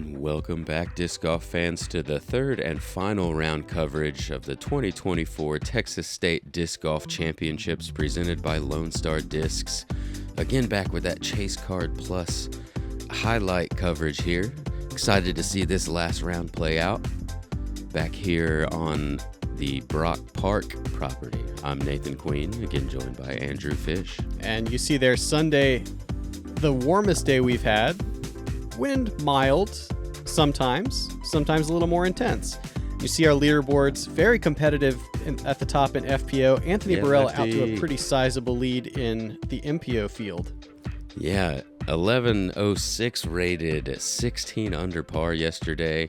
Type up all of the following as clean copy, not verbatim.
Welcome back, disc golf fans, to the third and final round coverage of the 2024 Texas State Disc Golf Championships presented by Lone Star Discs. Again, back with that ChaseCard Plus highlight coverage here. Excited to see this last round play out. Back here on the Brock Park property, I'm Nathan Queen, again joined by Andrew Fish. And you see there Sunday, the warmest day we've had. Wind mild sometimes a little more intense. You see our leaderboards very competitive at the top in FPO. Anthony Burrell out to a pretty sizable lead in the MPO field. Yeah, 11.06 rated, 16 under par yesterday.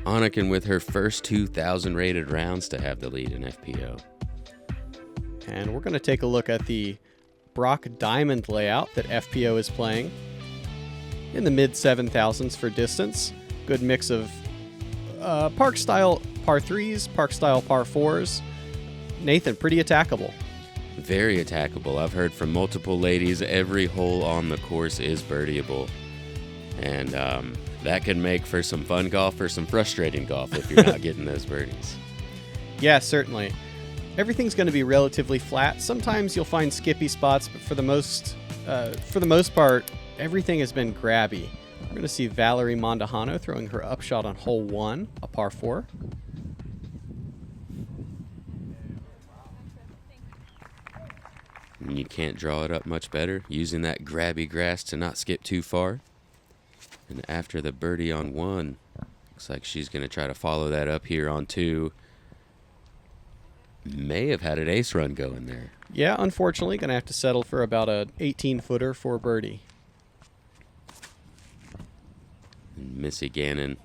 Anakin with her first 2,000 rated rounds to have the lead in FPO. And we're going to take a look at the Brock Diamond layout that FPO is playing. In the mid 7,000s for distance. Good mix of park style par 3s, park style par 4s. Nathan, pretty attackable. Very attackable. I've heard from multiple ladies every hole on the course is birdieable. And that can make for some fun golf or some frustrating golf if you're not getting those birdies. Yeah, certainly. Everything's going to be relatively flat. Sometimes you'll find skippy spots, but for the most part, everything has been grabby. We're going to see Valerie Mondahano throwing her upshot on hole 1, a par 4. And you can't draw it up much better, using that grabby grass to not skip too far. And after the birdie on 1, looks like she's going to try to follow that up here on 2. May have had an ace run going there. Yeah, unfortunately, going to have to settle for about an 18-footer for birdie. And Missy Gannon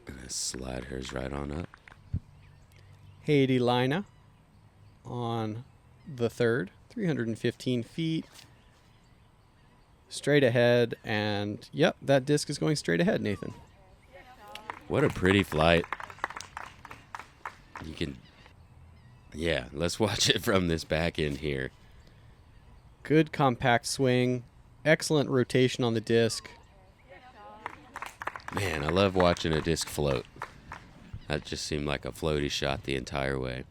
gonna slide hers right on up. Haiti Lina on the third, 315 feet. Straight ahead, and yep, that disc is going straight ahead, Nathan. What a pretty flight. Yeah, let's watch it from this back end here. Good compact swing. Excellent rotation on the disc. Man, I love watching a disc float. That just seemed like a floaty shot the entire way.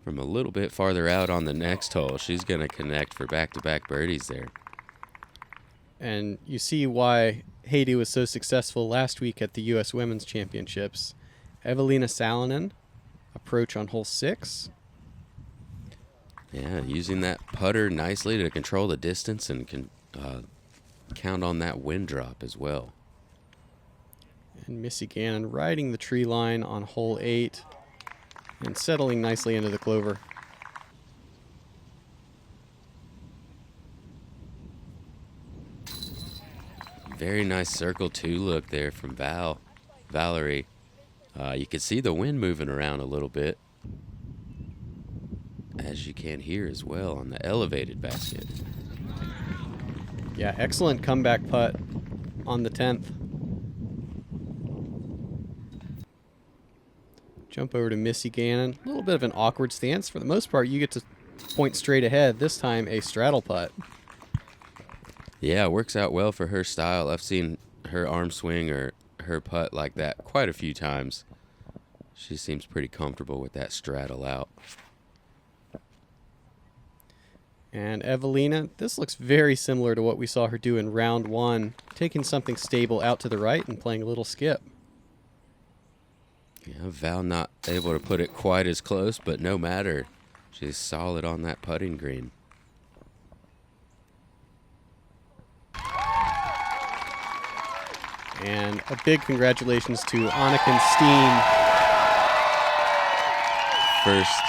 From a little bit farther out on the next hole, she's going to connect for back-to-back birdies there. And you see why Haiti was so successful last week at the U.S. Women's Championships. Evelina Salonen, approach on hole 6. Yeah, using that putter nicely to control the distance and can count on that wind drop as well. And Missy Gannon riding the tree line on hole 8 and settling nicely into the clover. Very nice circle 2 look there from Valerie. You can see the wind moving around a little bit, as you can hear as well on the elevated basket. Yeah, excellent comeback putt on the 10th. Jump over to Missy Gannon. A little bit of an awkward stance. For the most part, you get to point straight ahead. This time, a straddle putt. Yeah, it works out well for her style. I've seen her arm swing or her putt like that quite a few times. She seems pretty comfortable with that straddle out. And Evelina, this looks very similar to what we saw her do in round 1, taking something stable out to the right and playing a little skip. Yeah, Val not able to put it quite as close, but no matter. She's solid on that putting green. And a big congratulations to Anniken Steen. First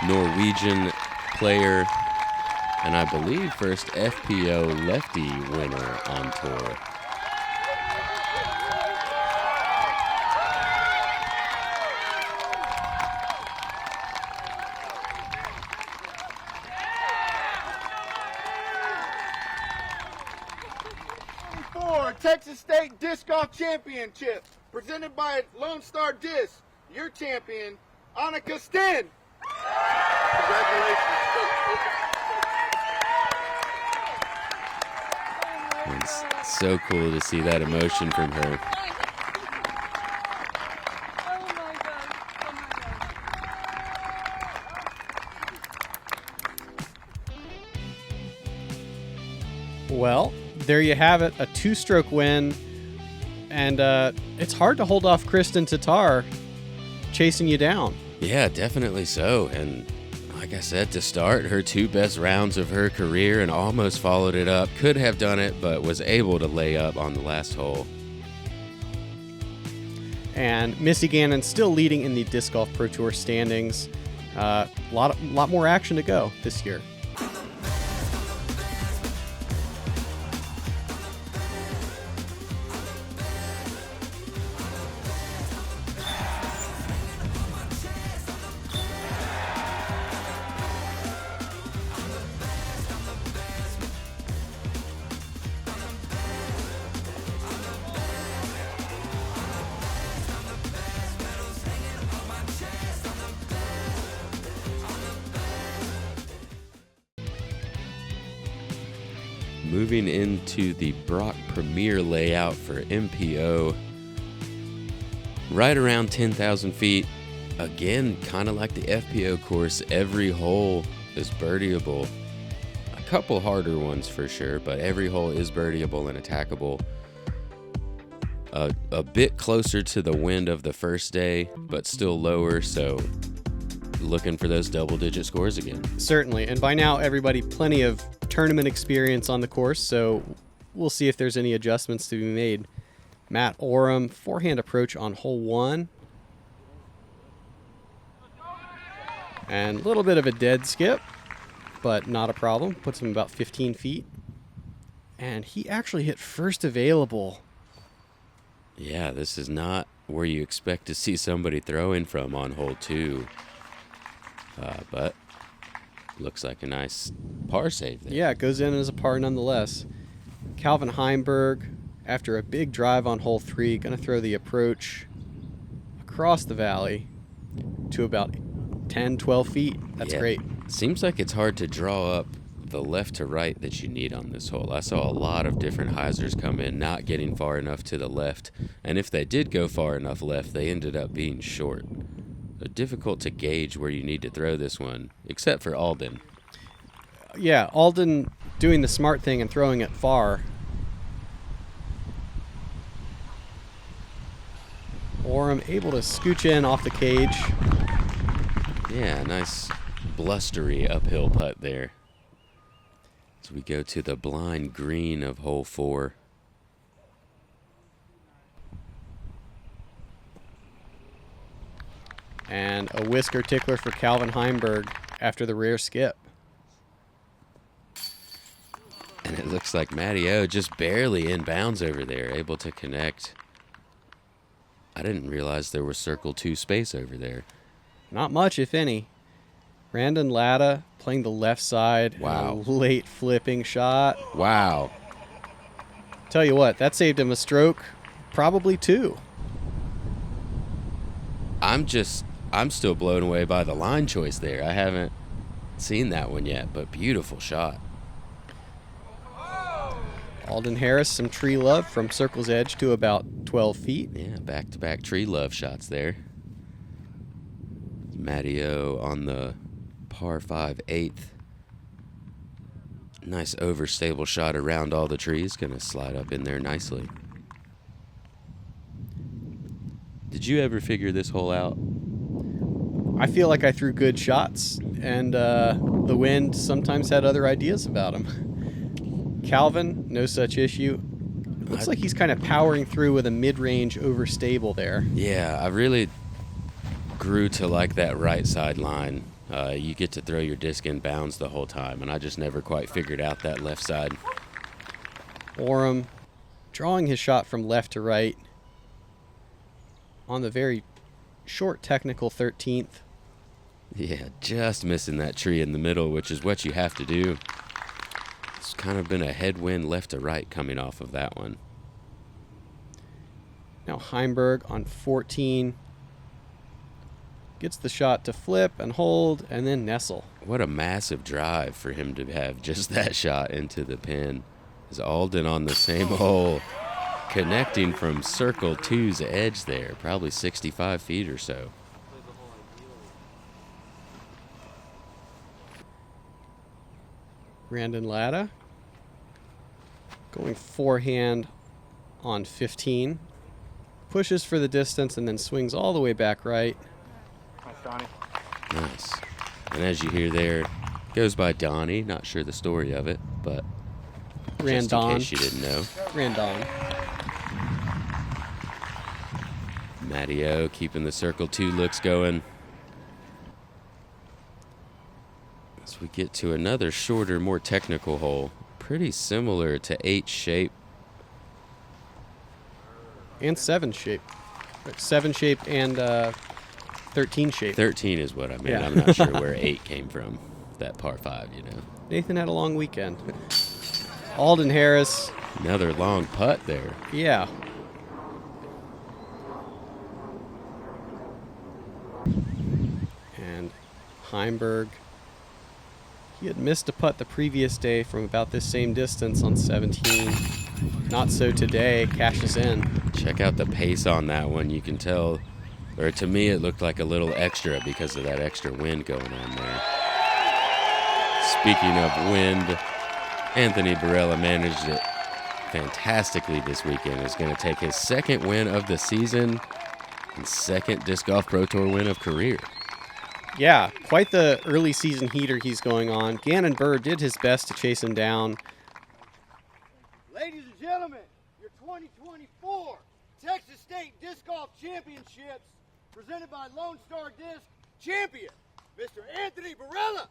Norwegian player, and I believe first FPO lefty winner on tour. Texas State Disc Golf Championship, presented by Lone Star Disc. Your champion, Annika Steen. Congratulations. It's so cool to see that emotion from her. Well, there you have it, a 2-stroke win, and it's hard to hold off Kristen Tatar chasing you down. Yeah, definitely so. And like I said, to start, her 2 best rounds of her career and almost followed it up. Could have done it, but was able to lay up on the last hole. And Missy Gannon still leading in the Disc Golf Pro Tour standings. A lot more action to go this year. Moving into the Brock Premier layout for MPO, right around 10,000 feet. Again, kind of like the FPO course, every hole is birdieable. A couple harder ones for sure, but every hole is birdieable and attackable. A bit closer to the wind of the first day, but still lower, so looking for those double-digit scores again. Certainly, and by now everybody plenty of tournament experience on the course, so we'll see if there's any adjustments to be made. Matt Oram, forehand approach on hole 1. And a little bit of a dead skip, but not a problem. Puts him about 15 feet. And he actually hit first available. Yeah, this is not where you expect to see somebody throwing from on hole 2. But looks like a nice par save there. Yeah, it goes in as a par nonetheless. Calvin Heimberg, after a big drive on hole 3, going to throw the approach across the valley to about 10, 12 feet. That's great. Seems like it's hard to draw up the left to right that you need on this hole. I saw a lot of different hyzers come in, not getting far enough to the left. And if they did go far enough left, they ended up being short. So difficult to gauge where you need to throw this one, except for Alden. Yeah, Alden doing the smart thing and throwing it far. Oram able to scooch in off the cage. Yeah, nice blustery uphill putt there. As we go to the blind green of hole 4. And a whisker tickler for Calvin Heimberg after the rare skip. And it looks like Matty O just barely in bounds over there, able to connect. I didn't realize there was circle 2 space over there. Not much, if any. Brandon Latta playing the left side. Wow. A late flipping shot. Wow. Tell you what, that saved him a stroke, probably 2. I'm still blown away by the line choice there. I haven't seen that one yet, but beautiful shot. Alden Harris, some tree love from circle's edge to about 12 feet. Yeah, back-to-back tree love shots there. Matty O on the par 5 8th. Nice overstable shot around all the trees. Gonna slide up in there nicely. Did you ever figure this hole out? I feel like I threw good shots, and the wind sometimes had other ideas about him. Calvin, no such issue. Looks like he's kind of powering through with a mid-range overstable there. Yeah, I really grew to like that right side line. You get to throw your disc in bounds the whole time, and I just never quite figured out that left side. Oram drawing his shot from left to right on the very short technical 13th. Yeah, just missing that tree in the middle, which is what you have to do. It's kind of been a headwind left to right coming off of that one. Now Heimberg on 14. Gets the shot to flip and hold and then nestle. What a massive drive for him to have just that shot into the pin. Is Alden on the same hole, connecting from circle 2's edge there, probably 65 feet or so. Brandon Latta going forehand on 15. Pushes for the distance and then swings all the way back right. Nice, Donnie. Nice. And as you hear there, goes by Donnie. Not sure the story of it, but just in Randon. case you didn't know. Randon. Matteo keeping the circle 2 looks going. As we get to another shorter, more technical hole, pretty similar to 8 shape. And 7 shape. 7 shape and 13 shape. 13 is what I meant. Yeah. I'm not sure where 8 came from, that par 5, you know. Nathan had a long weekend. Alden Harris. Another long putt there. Yeah. And Heimberg. He had missed a putt the previous day from about this same distance on 17. Not so today. Cashes in. Check out the pace on that one. You can tell, or to me, it looked like a little extra because of that extra wind going on there. Speaking of wind, Anthony Barella managed it fantastically this weekend. Is going to take his second win of the season and second Disc Golf Pro Tour win of career. Yeah, quite the early season heater he's going on. Gannon Bird did his best to chase him down. Ladies and gentlemen, your 2024 Texas State Disc Golf Championships presented by Lone Star Disc champion, Mr. Anthony Barella.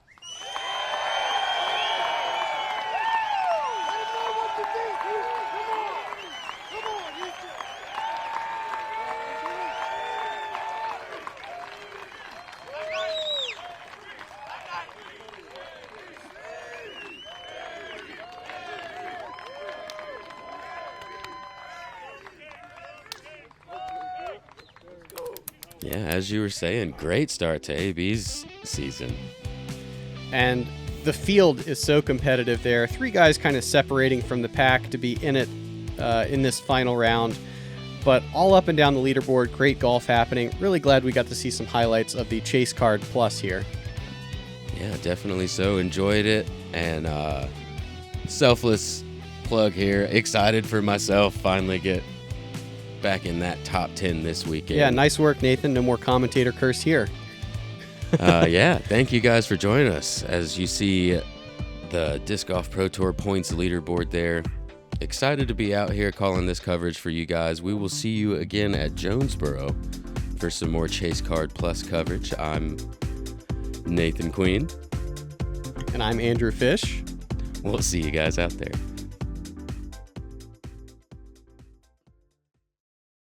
Let him know what you think, Houston. Come on, Houston. Yeah, as you were saying, great start to AB's season. And the field is so competitive there. 3 guys kind of separating from the pack to be in it in this final round. But all up and down the leaderboard, great golf happening. Really glad we got to see some highlights of the ChaseCard Plus here. Yeah, definitely so. Enjoyed it. And selfless plug here. Excited for myself. Finally get back in that top 10 this weekend. Yeah, nice work, Nathan. No more commentator curse here. Yeah, thank you guys for joining us. As you see the Disc Golf Pro Tour points leaderboard there. Excited to be out here calling this coverage for you guys. We will see you again at Jonesboro for some more ChaseCard Plus coverage. I'm Nathan Queen. And I'm Andrew Fish. We'll see you guys out there.